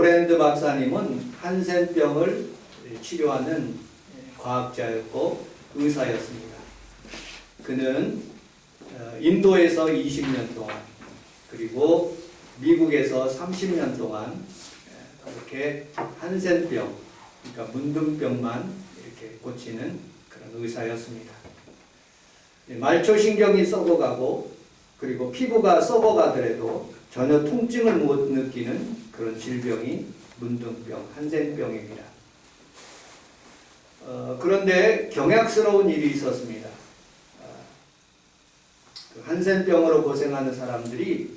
로랜드 박사님은 한센병을 치료하는 과학자였고 의사였습니다. 그는 인도에서 20년 동안 그리고 미국에서 30년 동안 그렇게 한센병, 그러니까 문둥병만 이렇게 고치는 그런 의사였습니다. 말초신경이 썩어가고 그리고 피부가 썩어가더라도 전혀 통증을 못 느끼는 그런 질병이 문둥병, 한센병입니다. 그런데 경악스러운 일이 있었습니다. 그 한센병으로 고생하는 사람들이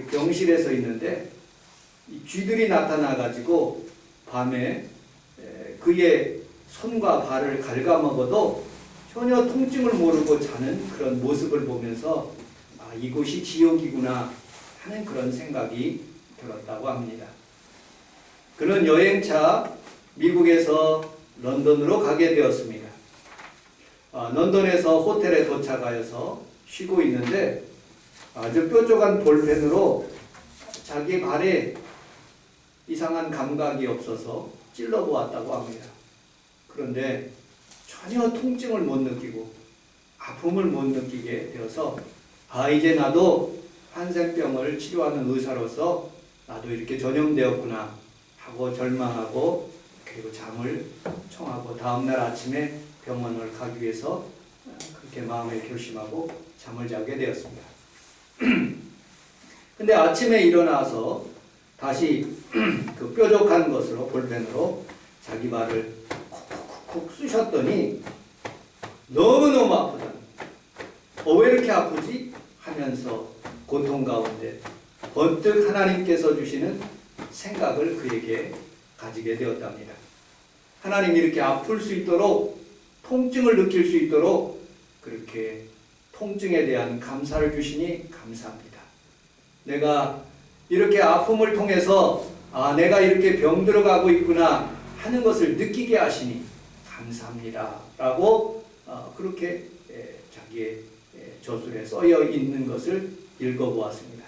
병실에서 있는데 이 쥐들이 나타나가지고 밤에 그의 손과 발을 갉아먹어도 전혀 통증을 모르고 자는 그런 모습을 보면서 아, 이곳이 지옥이구나 하는 그런 생각이 들었다고 합니다. 그는 여행차 미국에서 런던으로 가게 되었습니다. 런던에서 호텔에 도착하여서 쉬고 있는데 아주 뾰족한 볼펜으로 자기 발에 이상한 감각이 없어서 찔러보았다고 합니다. 그런데 전혀 통증을 못 느끼고 아픔을 못 느끼게 되어서 아, 이제 나도 한센병을 치료하는 의사로서 나도 이렇게 전염되었구나 하고 절망하고 그리고 잠을 청하고 다음날 아침에 병원을 가기 위해서 그렇게 마음에 결심하고 잠을 자게 되었습니다. 근데 아침에 일어나서 다시 그 뾰족한 것으로 볼펜으로 자기 발을 콕콕콕 쑤셨더니 너무너무 아프다. 왜 이렇게 아프지? 하면서 고통 가운데 번뜩 하나님께서 주시는 생각을 그에게 가지게 되었답니다. 하나님이 이렇게 아플 수 있도록 통증을 느낄 수 있도록 그렇게 통증에 대한 감사를 주시니 감사합니다. 내가 이렇게 아픔을 통해서 아, 내가 이렇게 병들어가고 있구나 하는 것을 느끼게 하시니 감사합니다. 라고 그렇게 자기의 저술에 써여 있는 것을 읽어보았습니다.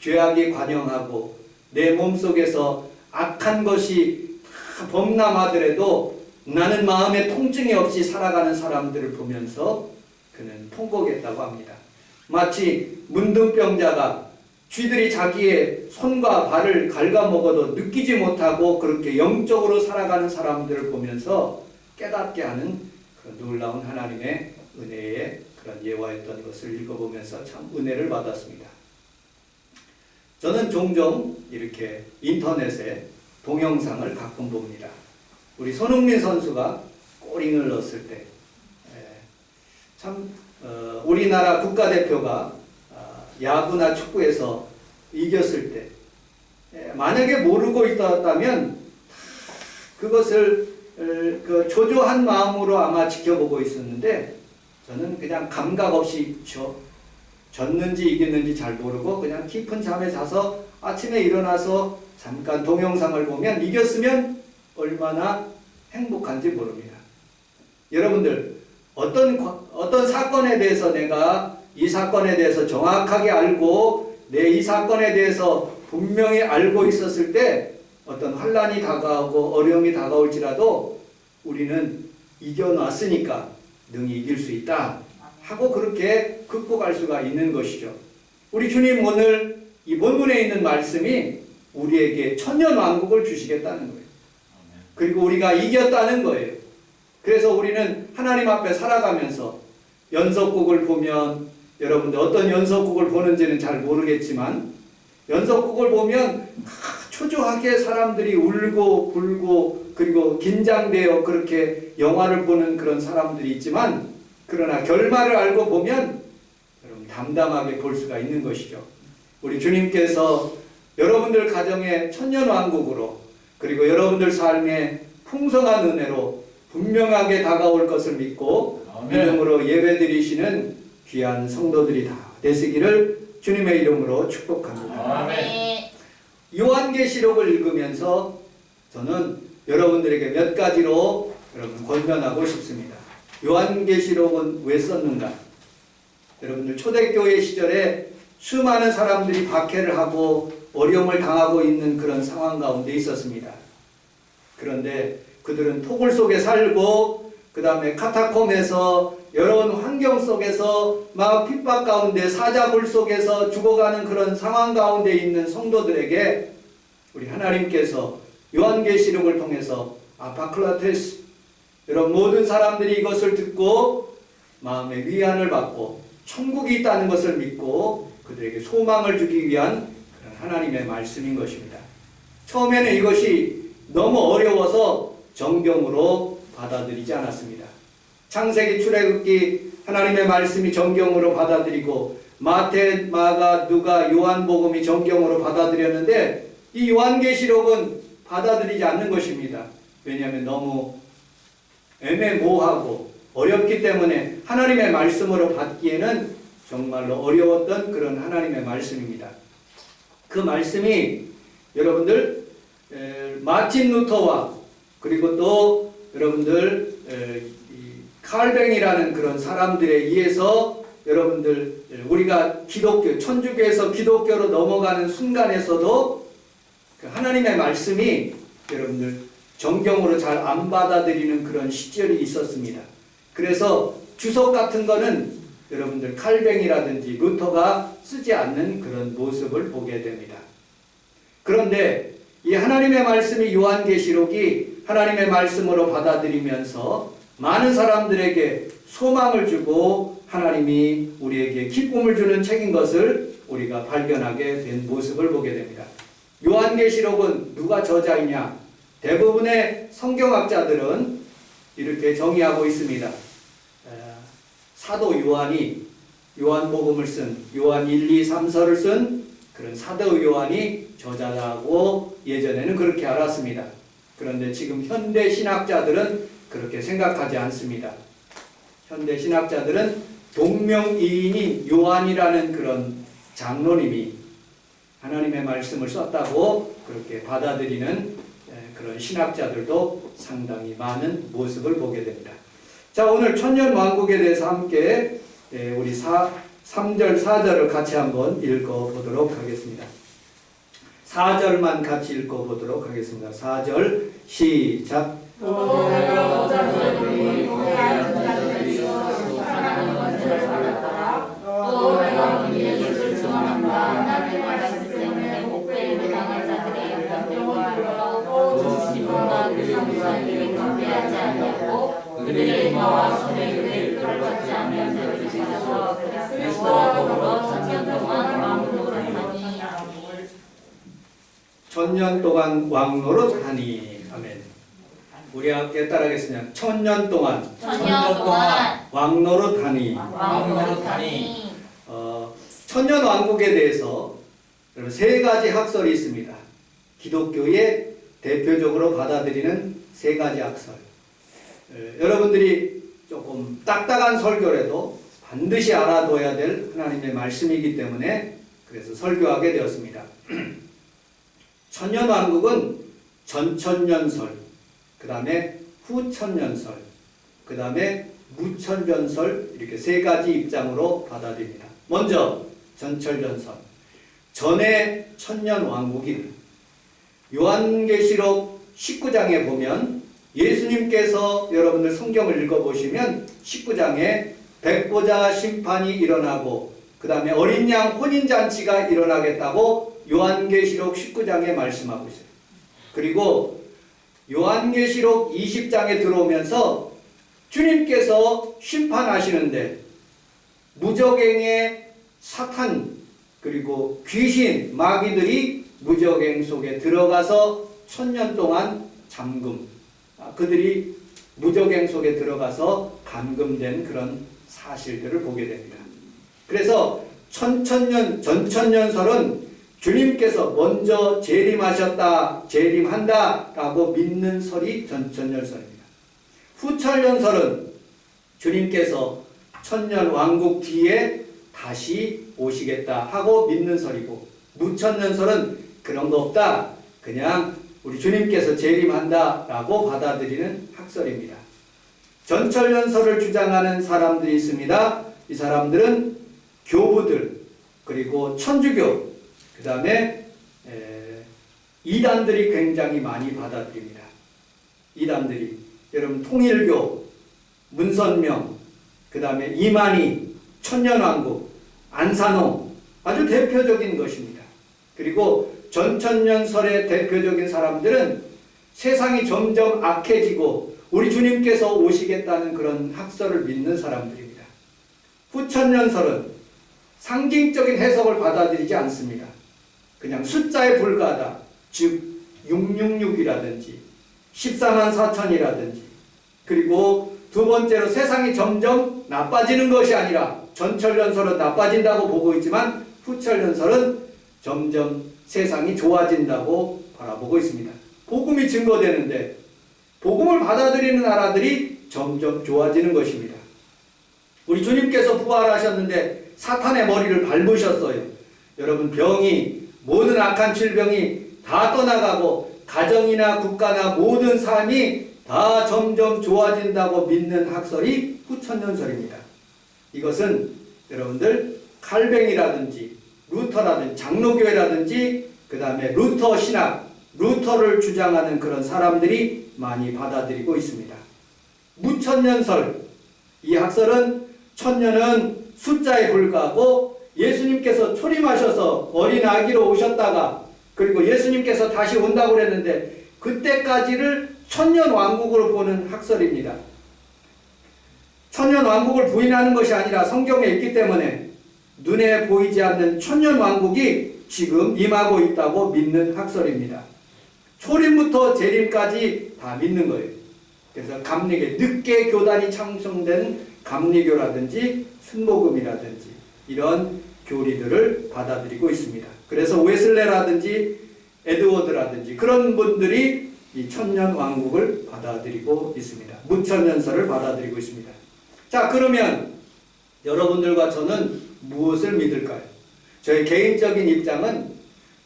죄악이 관영하고 내 몸속에서 악한 것이 다 범람하더라도 나는 마음에 통증이 없이 살아가는 사람들을 보면서 그는 통곡했다고 합니다. 마치 문둥병자가 쥐들이 자기의 손과 발을 갉아먹어도 느끼지 못하고 그렇게 영적으로 살아가는 사람들을 보면서 깨닫게 하는 그런 놀라운 하나님의 은혜의 그런 예화였던 것을 읽어보면서 참 은혜를 받았습니다. 저는 종종 이렇게 인터넷에 동영상을 가끔 봅니다. 우리 손흥민 선수가 골인을 넣었을 때 참 우리나라 국가대표가 야구나 축구에서 이겼을 때 만약에 모르고 있었다면 그것을 그 조조한 마음으로 아마 지켜보고 있었는데 저는 그냥 감각 없이 졌는지 이겼는지 잘 모르고 그냥 깊은 잠에 자서 아침에 일어나서 잠깐 동영상을 보면 이겼으면 얼마나 행복한지 모릅니다. 여러분들 어떤 사건에 대해서 내가 이 사건에 대해서 정확하게 알고 내 이 사건에 대해서 분명히 알고 있었을 때 어떤 환난이 다가오고 어려움이 다가올지라도 우리는 이겨놨으니까 능히 이길 수 있다 하고 그렇게 극복할 수가 있는 것이죠. 우리 주님 오늘 이 본문에 있는 말씀이 우리에게 천년왕국을 주시겠다는 거예요. 그리고 우리가 이겼다는 거예요. 그래서 우리는 하나님 앞에 살아가면서 연속곡을 보면 여러분들 어떤 연속곡을 보는지는 잘 모르겠지만 연속곡을 보면 초조하게 사람들이 울고 불고 그리고 긴장되어 그렇게 영화를 보는 그런 사람들이 있지만 그러나 결말을 알고 보면 여러분 담담하게 볼 수가 있는 것이죠. 우리 주님께서 여러분들 가정의 천년왕국으로 그리고 여러분들 삶의 풍성한 은혜로 분명하게 다가올 것을 믿고 믿음으로 예배드리시는 귀한 성도들이 다 되시기를 주님의 이름으로 축복합니다. 아멘. 요한계시록을 읽으면서 저는 여러분들에게 몇 가지로 여러분 권면하고 싶습니다. 요한계시록은 왜 썼는가? 여러분들 초대교회 시절에 수많은 사람들이 박해를 하고 어려움을 당하고 있는 그런 상황 가운데 있었습니다. 그런데 그들은 토굴 속에 살고 그 다음에 카타콤에서 여러 환경 속에서 막 핍박 가운데 사자굴 속에서 죽어가는 그런 상황 가운데 있는 성도들에게 우리 하나님께서 요한계시록을 통해서 아파클라테스, 여러분 모든 사람들이 이것을 듣고 마음의 위안을 받고 천국이 있다는 것을 믿고 그들에게 소망을 주기 위한 그런 하나님의 말씀인 것입니다. 처음에는 이것이 너무 어려워서 정경으로 받아들이지 않았습니다. 창세기, 출애굽기 하나님의 말씀이 정경으로 받아들이고 마태, 마가, 누가, 요한복음이 정경으로 받아들였는데 이 요한계시록은 받아들이지 않는 것입니다. 왜냐하면 너무 애매모호하고 어렵기 때문에 하나님의 말씀으로 받기에는 정말로 어려웠던 그런 하나님의 말씀입니다. 그 말씀이 여러분들 마틴 루터와 그리고 또 여러분들 칼뱅이라는 그런 사람들에 의해서 여러분들 우리가 기독교, 천주교에서 기독교로 넘어가는 순간에서도 그 하나님의 말씀이 여러분들 정경으로 잘 안 받아들이는 그런 시절이 있었습니다. 그래서 주석 같은 거는 여러분들 칼뱅이라든지 루터가 쓰지 않는 그런 모습을 보게 됩니다. 그런데 이 하나님의 말씀이 요한계시록이 하나님의 말씀으로 받아들이면서 많은 사람들에게 소망을 주고 하나님이 우리에게 기쁨을 주는 책인 것을 우리가 발견하게 된 모습을 보게 됩니다. 요한계시록은 누가 저자이냐? 대부분의 성경학자들은 이렇게 정의하고 있습니다. 사도 요한이 요한복음을 쓴 요한 1, 2, 3서를 쓴 그런 사도 요한이 저자라고 예전에는 그렇게 알았습니다. 그런데 지금 현대 신학자들은 그렇게 생각하지 않습니다. 현대 신학자들은 동명이인인 요한이라는 그런 장로님이 하나님의 말씀을 썼다고 그렇게 받아들이는 그런 신학자들도 상당히 많은 모습을 보게 됩니다. 자, 오늘 천년왕국에 대해서 함께 우리 3절, 4절을 같이 한번 읽어보도록 하겠습니다. 4절만 같이 읽어보도록 하겠습니다. 4절 시작. 그들의 이마와 손에 그를 들어받지 않는 자들이 있어서 그리스도와 더불어 천년 동안 왕노릇하니. 천년 동안 왕노릇하니. 아멘. 우리 함께 따라하겠습니다. 천년 동안 왕노릇하니. 천년 왕국에 대해서 세 가지 학설이 있습니다. 기독교의 대표적으로 받아들이는 세 가지 학설. 여러분들이 조금 딱딱한 설교라도 반드시 알아둬야 될 하나님의 말씀이기 때문에 그래서 설교하게 되었습니다. 천년왕국은 전천년설, 그 다음에 후천년설, 그 다음에 무천년설, 이렇게 세 가지 입장으로 받아들입니다. 먼저 전천년설, 전에 천년왕국입니다. 요한계시록 19장에 보면 예수님께서 여러분들 성경을 읽어보시면 19장에 백보자 심판이 일어나고 그 다음에 어린 양 혼인잔치가 일어나겠다고 요한계시록 19장에 말씀하고 있어요. 그리고 요한계시록 20장에 들어오면서 주님께서 심판하시는데 무적행의 사탄 그리고 귀신 마귀들이 무적행 속에 들어가서 1000년 동안 잠금, 그들이 무적행 속에 들어가서 감금된 그런 사실들을 보게 됩니다. 그래서 전천년설은 주님께서 먼저 재림하셨다, 재림한다 라고 믿는 설이 전천년설입니다. 후천년설은 주님께서 천년왕국 뒤에 다시 오시겠다 하고 믿는 설이고, 무천년설은 그런 거 없다, 그냥 우리 주님께서 재림한다 라고 받아들이는 학설입니다. 전천년설을 주장하는 사람들이 있습니다. 이 사람들은 교부들, 그리고 천주교, 그 다음에 이단들이 굉장히 많이 받아들입니다. 이단들이 여러분 통일교, 문선명, 그 다음에 이만희, 천년왕국, 안산홍 아주 대표적인 것입니다. 그리고 전천년설의 대표적인 사람들은 세상이 점점 악해지고 우리 주님께서 오시겠다는 그런 학설을 믿는 사람들입니다. 후천년설은 상징적인 해석을 받아들이지 않습니다. 그냥 숫자에 불과하다. 즉 666이라든지 14만 4천이라든지 그리고 두 번째로 세상이 점점 나빠지는 것이 아니라 전천년설은 나빠진다고 보고 있지만 후천년설은 점점 세상이 좋아진다고 바라보고 있습니다. 복음이 증거되는데 복음을 받아들이는 나라들이 점점 좋아지는 것입니다. 우리 주님께서 부활하셨는데 사탄의 머리를 밟으셨어요. 여러분 병이 모든 악한 질병이 다 떠나가고 가정이나 국가나 모든 삶이 다 점점 좋아진다고 믿는 학설이 후천년설입니다. 이것은 여러분들 칼뱅이라든지 루터라든지 장로교회라든지 그 다음에 루터 신학, 루터를 주장하는 그런 사람들이 많이 받아들이고 있습니다. 무천년설, 이 학설은 천년은 숫자에 불과하고 예수님께서 초림하셔서 어린 아기로 오셨다가 그리고 예수님께서 다시 온다고 그랬는데 그때까지를 천년왕국으로 보는 학설입니다. 천년왕국을 부인하는 것이 아니라 성경에 있기 때문에 눈에 보이지 않는 천년왕국이 지금 임하고 있다고 믿는 학설입니다. 초림부터 재림까지 다 믿는 거예요. 그래서 감리교, 늦게 교단이 창성된 감리교라든지 순복음이라든지 이런 교리들을 받아들이고 있습니다. 그래서 웨슬레라든지 에드워드라든지 그런 분들이 이 천년왕국을 받아들이고 있습니다. 무천년설을 받아들이고 있습니다. 자, 그러면 여러분들과 저는 무엇을 믿을까요? 저의 개인적인 입장은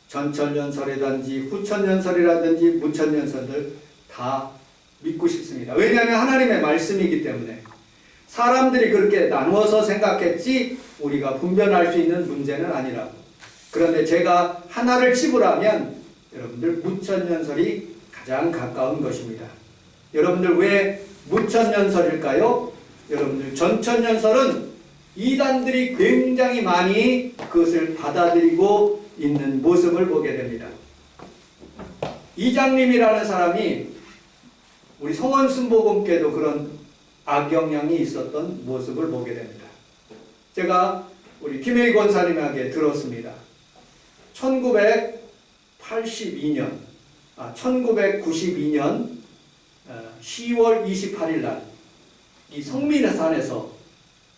전천년설이라든지 후천년설이라든지 무천년설들 다 믿고 싶습니다. 왜냐하면 하나님의 말씀이기 때문에 사람들이 그렇게 나누어서 생각했지 우리가 분별할 수 있는 문제는 아니라고. 그런데 제가 하나를 찝으라면 여러분들 무천년설이 가장 가까운 것입니다. 여러분들 왜 무천년설일까요? 여러분들 전천년설은 이단들이 굉장히 많이 그것을 받아들이고 있는 모습을 보게 됩니다. 이장님이라는 사람이 우리 성원순복음교회도 그런 악영향이 있었던 모습을 보게 됩니다. 제가 우리 김혜희 권사님에게 들었습니다. 1992년 10월 28일 날 이 성민산에서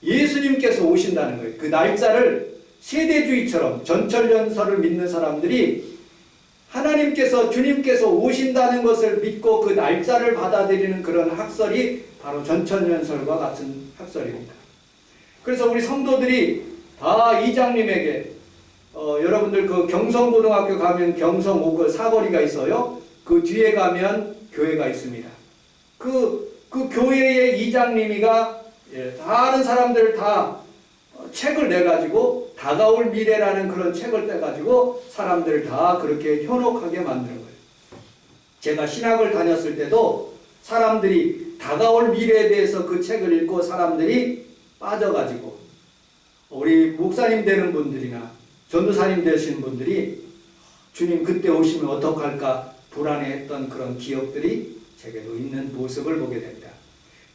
예수님께서 오신다는 거예요. 그 날짜를 세대주의처럼 전천년설을 믿는 사람들이 하나님께서 주님께서 오신다는 것을 믿고 그 날짜를 받아들이는 그런 학설이 바로 전천년설과 같은 학설입니다. 그래서 우리 성도들이 다 이장님에게 여러분들 그 경성고등학교 가면 경성 5그 사거리가 있어요. 그 뒤에 가면 교회가 있습니다. 그 교회의 이장님이가 다른 사람들 다 책을 내가지고 다가올 미래라는 그런 책을 떼가지고 사람들을 다 그렇게 현혹하게 만드는 거예요. 제가 신학을 다녔을 때도 사람들이 다가올 미래에 대해서 그 책을 읽고 사람들이 빠져가지고 우리 목사님 되는 분들이나 전도사님 되신 분들이 주님 그때 오시면 어떡할까 불안해했던 그런 기억들이 제게도 있는 모습을 보게 됩니다.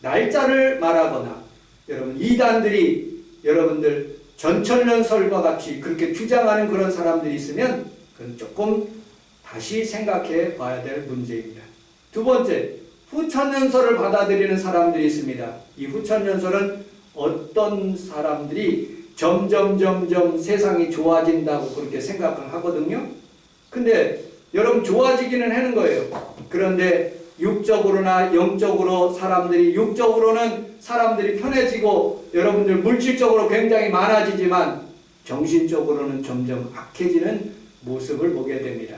날짜를 말하거나 여러분 이단들이 여러분들 전천년설과 같이 그렇게 주장하는 그런 사람들이 있으면 그건 조금 다시 생각해 봐야 될 문제입니다. 두 번째, 후천년설을 받아들이는 사람들이 있습니다. 이 후천년설은 어떤 사람들이 점점 세상이 좋아진다고 그렇게 생각을 하거든요. 근데 여러분 좋아지기는 하는 거예요. 그런데 육적으로나 영적으로 사람들이 육적으로는 사람들이 편해지고 여러분들 물질적으로 굉장히 많아지지만 정신적으로는 점점 악해지는 모습을 보게 됩니다.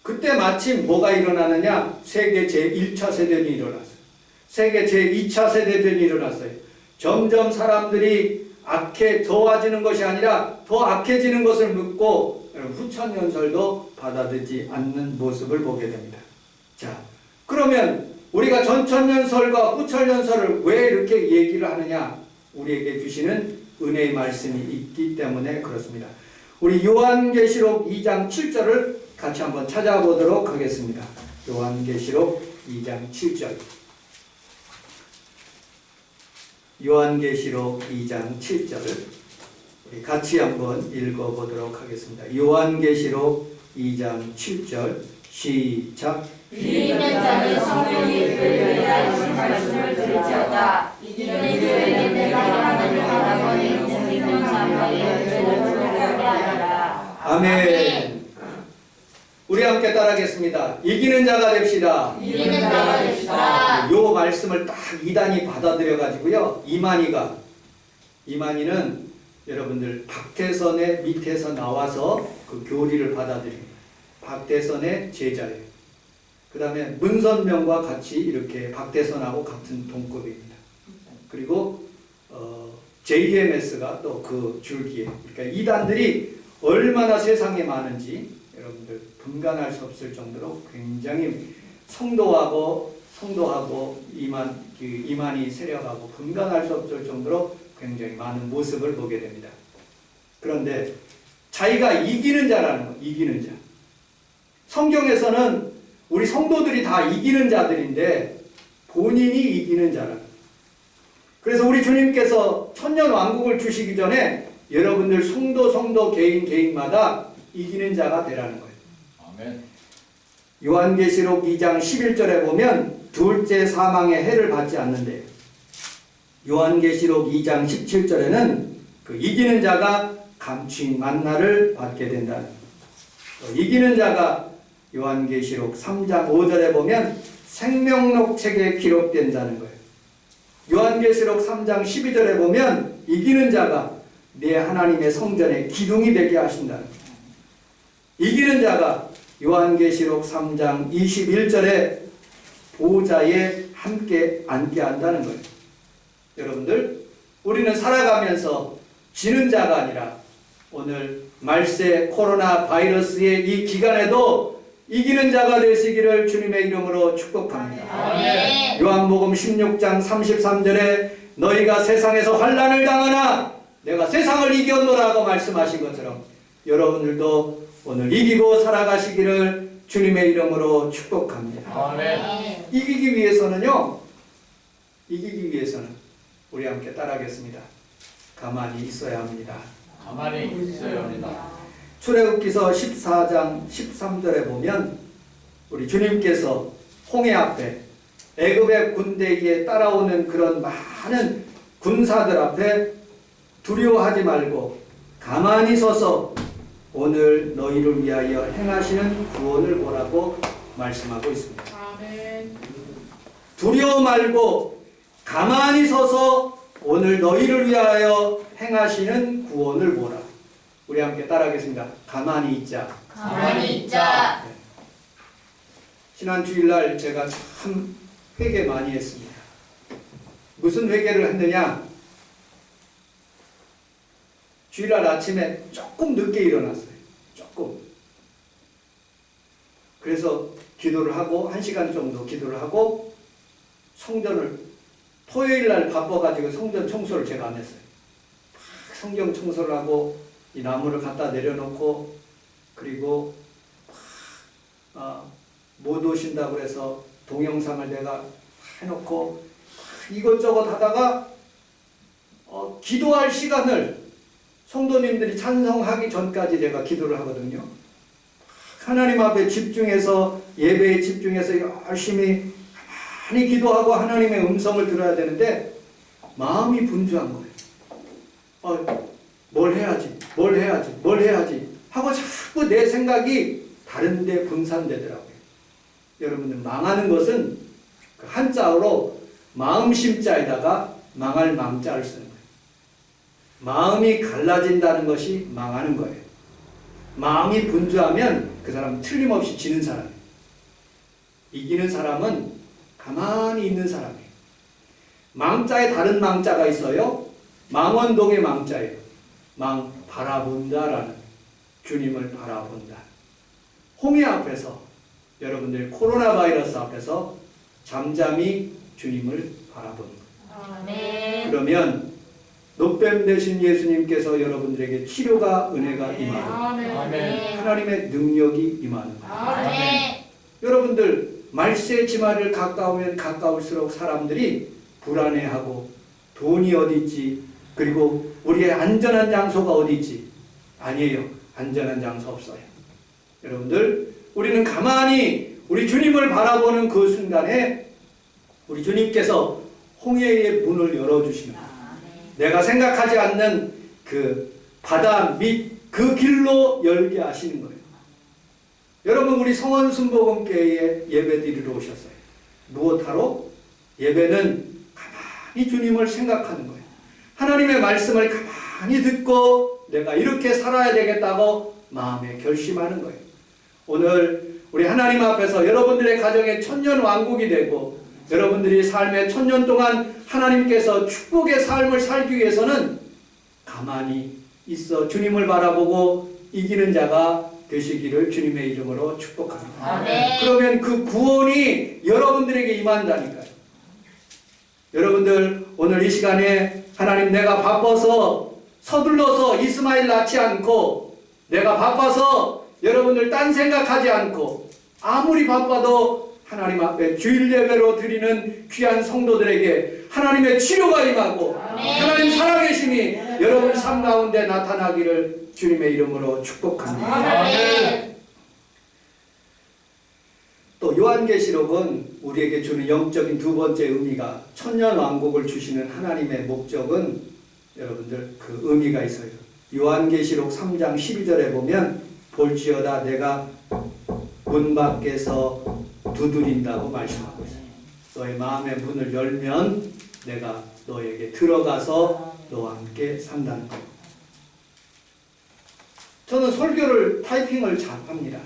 그때 마침 뭐가 일어나느냐? 세계 제1차 세대전이 일어났어요. 세계 제2차 세대전이 일어났어요. 점점 사람들이 좋아지는 것이 아니라 더 악해지는 것을 믿고 여러분 후천연설도 받아들이지 않는 모습을 보게 됩니다. 자, 그러면 우리가 전천연설과 후천연설을 왜 이렇게 얘기를 하느냐? 우리에게 주시는 은혜의 말씀이 있기 때문에 그렇습니다. 우리 요한계시록 2장 7절을 같이 한번 찾아보도록 하겠습니다. 요한계시록 2장 7절. 요한계시록 2장 7절 우리 같이 한번 읽어보도록 하겠습니다. 요한계시록 2장 7절 시작. 귀 있는 자는 성령이 그들에게 하신 말씀을 들을지어다. 이는 그들에게 내가 하나님 나라와 영생 생명 사망의 열쇠를 주게 하리라. 아멘. 우리 함께 따라하겠습니다. 이기는 자가 됩시다. 이기는 자가 됩시다. 요 말씀을 딱 이단이 받아들여 가지고요. 이만희는 여러분들 박태선의 밑에서 나와서 그 교리를 받아들입니다. 박태선의 제자예요. 그 다음에 문선명과 같이 이렇게 박태선하고 같은 동급입니다. 그리고 JMS가 또 그 줄기에. 그러니까 이단들이 얼마나 세상에 많은지 여러분들 분간할 수 없을 정도로 굉장히 성도하고 이만희 세력하고 분간할 수 없을 정도로 굉장히 많은 모습을 보게 됩니다. 그런데 자기가 이기는 자라는 거, 이기는 자. 성경에서는 우리 성도들이 다 이기는 자들인데 본인이 이기는 자라는 거. 그래서 우리 주님께서 천년 왕국을 주시기 전에 여러분들 성도 개인마다 이기는 자가 되라는 거예요. 아멘. 요한계시록 2장 11절에 보면 둘째 사망의 해를 받지 않는데 요한계시록 2장 17절에는 그 이기는 자가 감추인 만나를 받게 된다는 거예요. 이기는 자가 요한계시록 3장 5절에 보면 생명록 책에 기록된다는 거예요. 요한계시록 3장 12절에 보면 이기는 자가 내 하나님의 성전에 기둥이 되게 하신다는 거예요. 이기는 자가 요한계시록 3장 21절에 보좌에 함께 앉게 한다는 거예요. 여러분들, 우리는 살아가면서 지는 자가 아니라 오늘 말세 코로나 바이러스의 이 기간에도 이기는 자가 되시기를 주님의 이름으로 축복합니다. 아멘. 요한복음 16장 33절에 너희가 세상에서 환난을 당하나 내가 세상을 이겼노라고 말씀하신 것처럼 여러분들도 오늘 이기고 살아가시기를 주님의 이름으로 축복합니다. 아멘. 이기기 위해서는 우리 함께 따라하겠습니다. 가만히 있어야 합니다. 가만히 있어야 합니다. 출애굽기서 14장 13절에 보면 우리 주님께서 홍해 앞에 애굽의 군대에 따라오는 그런 많은 군사들 앞에 두려워하지 말고 가만히 서서 오늘 너희를 위하여 행하시는 구원을 보라고 말씀하고 있습니다. 두려워 말고 가만히 서서 오늘 너희를 위하여 행하시는 구원을 보라. 우리 함께 따라하겠습니다. 가만히 있자. 가만히 있자. 지난 주일날 제가 참 회개 많이 했습니다. 무슨 회개를 했느냐? 주일날 아침에 조금 늦게 일어났어요. 조금. 그래서 기도를 하고 1시간 정도 기도를 하고 성전을 토요일날 바빠가지고 성전 청소를 제가 안 했어요. 막 성경 청소를 하고 이 나무를 갖다 내려놓고 그리고 못 오신다고 해서 동영상을 내가 해놓고 이것저것 하다가 기도할 시간을 성도님들이 찬성하기 전까지 제가 기도를 하거든요. 하나님 앞에 집중해서 예배에 집중해서 열심히 많이 기도하고 하나님의 음성을 들어야 되는데 마음이 분주한 거예요. 뭘 해야지 하고 자꾸 내 생각이 다른 데 분산되더라고요. 여러분들 망하는 것은 그 한자어로 마음심자에다가 망할 망자를 쓰는 거예요. 마음이 갈라진다는 것이 망하는 거예요. 마음이 분주하면 그 사람은 틀림없이 지는 사람이에요. 이기는 사람은 가만히 있는 사람이에요. 망자에 다른 망자가 있어요. 망원동의 망자예요. 망 바라본다라는 주님을 바라본다. 홍해 앞에서, 여러분들 코로나 바이러스 앞에서 잠잠히 주님을 바라보는 거예요. 아멘. 그러면 노뱀 되신 예수님께서 여러분들에게 치료가, 은혜가 임하는, 아멘. 하나님의 능력이 임하는 거예요. 아멘. 여러분들 말세 지말을 가까우면 가까울수록 사람들이 불안해하고 돈이 어디 있지, 그리고 우리의 안전한 장소가 어디 있지? 아니에요. 안전한 장소 없어요. 여러분들, 우리는 가만히 우리 주님을 바라보는 그 순간에 우리 주님께서 홍해의 문을 열어주시는 거예요. 내가 생각하지 않는 그 바다 및 그 길로 열게 하시는 거예요. 여러분, 우리 성원순복음교회에 예배드리러 오셨어요. 무엇하러? 예배는 가만히 주님을 생각하는 거예요. 하나님의 말씀을 가만히 듣고 내가 이렇게 살아야 되겠다고 마음에 결심하는 거예요. 오늘 우리 하나님 앞에서 여러분들의 가정의 천년왕국이 되고 여러분들이 삶의 천년 동안 하나님께서 축복의 삶을 살기 위해서는 가만히 있어 주님을 바라보고 이기는 자가 되시기를 주님의 이름으로 축복합니다. 아멘. 그러면 그 구원이 여러분들에게 임한다니까요. 여러분들, 오늘 이 시간에 하나님, 내가 바빠서 서둘러서 이스마엘 낳지 않고, 내가 바빠서 여러분들 딴 생각하지 않고, 아무리 바빠도 하나님 앞에 주일 예배로 드리는 귀한 성도들에게 하나님의 치료가 임하고 하나님 살아계심이 여러분 삶 가운데 나타나기를 주님의 이름으로 축복합니다. 아멘. 또 요한계시록은 우리에게 주는 영적인 두 번째 의미가, 천년왕국을 주시는 하나님의 목적은 여러분들 그 의미가 있어요. 요한계시록 3장 12절에 보면 볼지어다 내가 문 밖에서 두드린다고 말씀하고 있어요. 너의 마음의 문을 열면 내가 너에게 들어가서 너와 함께 산다는 거예요. 저는 설교를 타이핑을 잘 합니다.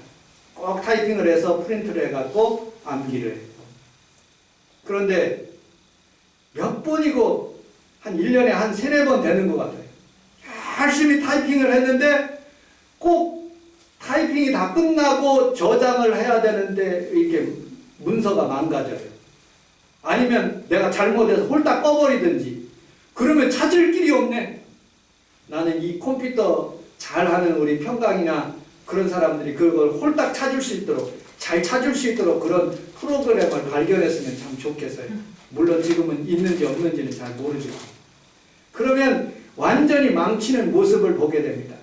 꼭 타이핑을 해서 프린트를 해갖고 암기를 해요. 그런데 몇 번이고 한 1년에 한 3-4번 되는 것 같아요. 열심히 타이핑을 했는데 꼭 타이핑이 다 끝나고 저장을 해야 되는데 이렇게 문서가 망가져요. 아니면 내가 잘못해서 홀딱 꺼버리든지, 그러면 찾을 길이 없네. 나는 이 컴퓨터 잘하는 우리 평강이나 그런 사람들이 그걸 홀딱 찾을 수 있도록, 잘 찾을 수 있도록 그런 프로그램을 발견했으면 참 좋겠어요. 물론 지금은 있는지 없는지는 잘 모르지만. 그러면 완전히 망치는 모습을 보게 됩니다.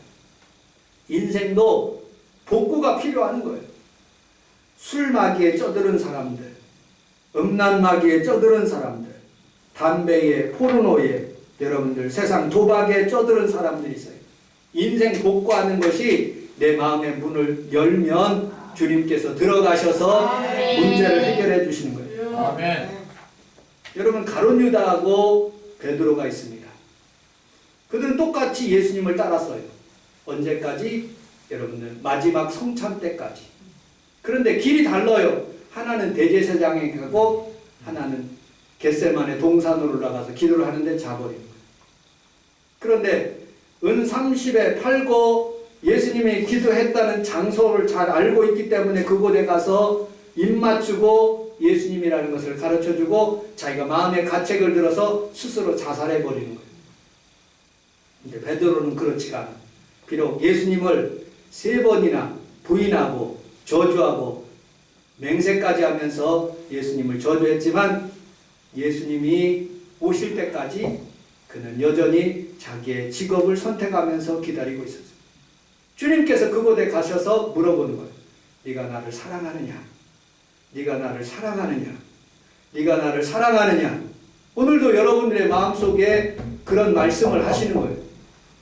인생도 복구가 필요한 거예요. 술 마귀에 쩌들은 사람들, 음란 마귀에 쩌들은 사람들, 담배에, 포르노에, 여러분들 세상 도박에 쩌들은 사람들이 있어요. 인생 복구하는 것이 내 마음의 문을 열면 주님께서 들어가셔서 문제를 해결해 주시는 거예요. 아멘. 여러분, 가룟 유다하고 베드로가 있습니다. 그들은 똑같이 예수님을 따랐어요. 언제까지? 여러분들 마지막 성찬 때까지. 그런데 길이 달라요. 하나는 대제사장에 가고 하나는 겟세마네 동산으로 올라가서 기도를 하는데 자버린 거예요. 그런데 은 30에 팔고 예수님이 기도했다는 장소를 잘 알고 있기 때문에 그곳에 가서 입 맞추고 예수님이라는 것을 가르쳐주고 자기가 마음의 가책을 들어서 스스로 자살해버리는 거예요. 근데 베드로는 그렇지가 않아요. 비록 예수님을 3번이나 부인하고 저주하고 맹세까지 하면서 예수님을 저주했지만 예수님이 오실 때까지 그는 여전히 자기의 직업을 선택하면서 기다리고 있었어요. 주님께서 그곳에 가셔서 물어보는 거예요. 네가 나를 사랑하느냐? 네가 나를 사랑하느냐? 네가 나를 사랑하느냐? 오늘도 여러분들의 마음속에 그런 말씀을 하시는 거예요.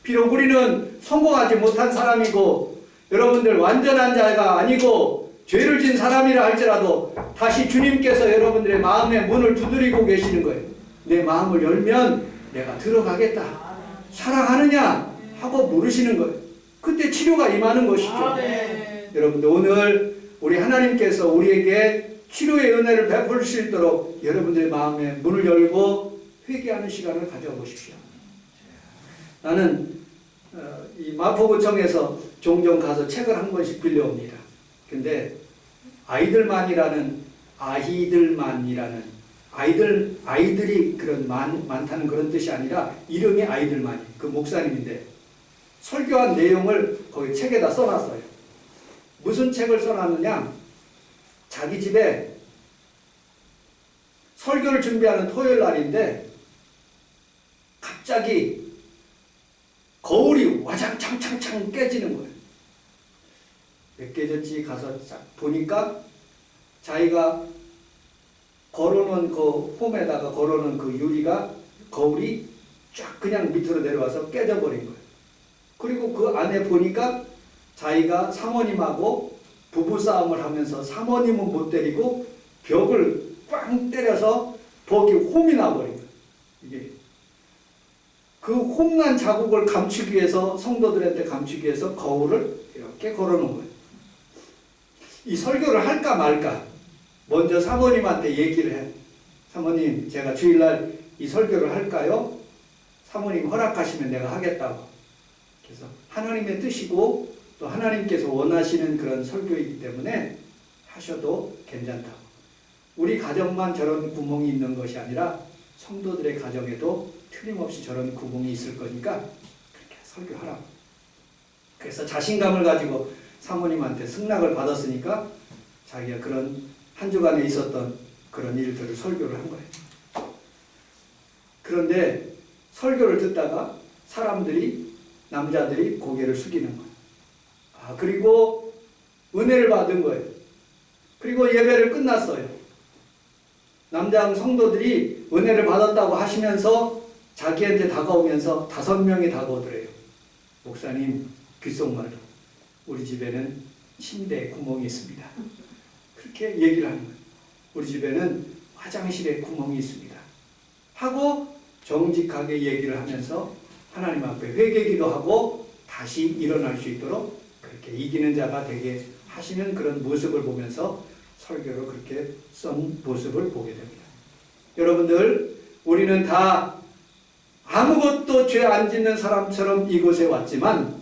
비록 우리는 성공하지 못한 사람이고 여러분들 완전한 자가 아니고 죄를 진 사람이라 할지라도 다시 주님께서 여러분들의 마음의 문을 두드리고 계시는 거예요. 내 마음을 열면 내가 들어가겠다. 사랑하느냐? 하고 물으시는 거예요. 그때 치료가 임하는 것이죠. 여러분들, 오늘 우리 하나님께서 우리에게 치료의 은혜를 베풀 수 있도록 여러분들의 마음의 문을 열고 회개하는 시간을 가져보십시오. 나는 이 마포구청에서 종종 가서 책을 한 권씩 빌려옵니다. 근데 아이들만이라는 아이들이 그런 많다는 그런 뜻이 아니라 이름이 아이들만이 그 목사님인데 설교한 내용을 거기 책에다 써놨어요. 무슨 책을 써놨느냐? 자기 집에 설교를 준비하는 토요일 날인데 갑자기 거울이 와장창창창 깨지는 거예요. 왜 깨졌지? 가서 보니까 자기가 걸어놓은 그 홈에다가 걸어놓은 그 유리가 거울이 쫙 그냥 밑으로 내려와서 깨져버린 거예요. 그리고 그 안에 보니까 자기가 사모님하고 부부싸움을 하면서 사모님은 못 때리고 벽을 꽝 때려서 벽이 홈이 나버린 거예요. 이게 그 홈난 자국을 감추기 위해서 성도들한테 감추기 위해서 거울을 이렇게 걸어놓은 거예요. 이 설교를 할까 말까 먼저 사모님한테 얘기를 해. 사모님, 제가 주일날 이 설교를 할까요? 사모님 허락하시면 내가 하겠다고. 그래서 하나님의 뜻이고 또 하나님께서 원하시는 그런 설교이기 때문에 하셔도 괜찮다고. 우리 가정만 저런 구멍이 있는 것이 아니라 성도들의 가정에도 틀림없이 저런 구멍이 있을 거니까 그렇게 설교하라고. 그래서 자신감을 가지고 사모님한테 승낙을 받았으니까 자기가 그런 한 주간에 있었던 그런 일들을 설교를 한 거예요. 그런데 설교를 듣다가 남자들이 고개를 숙이는 거예요. 그리고 은혜를 받은 거예요. 그리고 예배를 끝났어요. 남장 성도들이 은혜를 받았다고 하시면서 자기한테 다가오면서 5명이 다가오더래요. 목사님, 귓속말로 우리 집에는 침대에 구멍이 있습니다. 그렇게 얘기를 하는 거예요. 우리 집에는 화장실에 구멍이 있습니다. 하고 정직하게 얘기를 하면서 하나님 앞에 회개기도 하고 다시 일어날 수 있도록 그렇게 이기는 자가 되게 하시는 그런 모습을 보면서 설교를 그렇게 쓴 모습을 보게 됩니다. 여러분들, 우리는 다 아무것도 죄 안 짓는 사람처럼 이곳에 왔지만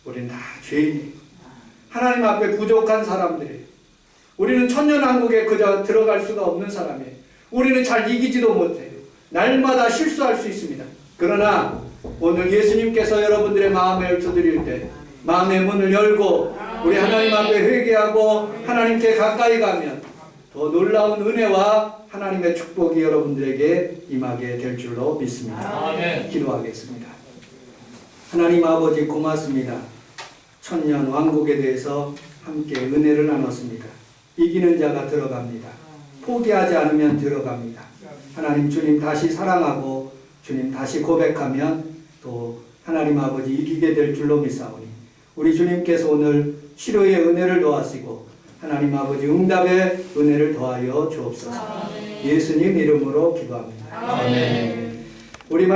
우리는 다 죄인이에요. 하나님 앞에 부족한 사람들이에요. 우리는 천년왕국에 그저 들어갈 수가 없는 사람이에요. 우리는 잘 이기지도 못해요. 날마다 실수할 수 있습니다. 그러나 오늘 예수님께서 여러분들의 마음을 두드릴 때 마음의 문을 열고 우리 하나님 앞에 회개하고 하나님께 가까이 가면 더 놀라운 은혜와 하나님의 축복이 여러분들에게 임하게 될 줄로 믿습니다. 아멘. 기도하겠습니다. 하나님 아버지 고맙습니다. 천년 왕국에 대해서 함께 은혜를 나눴습니다. 이기는 자가 들어갑니다. 포기하지 않으면 들어갑니다. 하나님 주님 다시 사랑하고 주님 다시 고백하면 또 하나님 아버지 이기게 될 줄로 믿사오니 우리 주님께서 오늘 치료의 은혜를 더하시고 하나님 아버지 응답의 은혜를 더하여 주옵소서. 예수님 이름으로 기도합니다. 아멘. 우리 말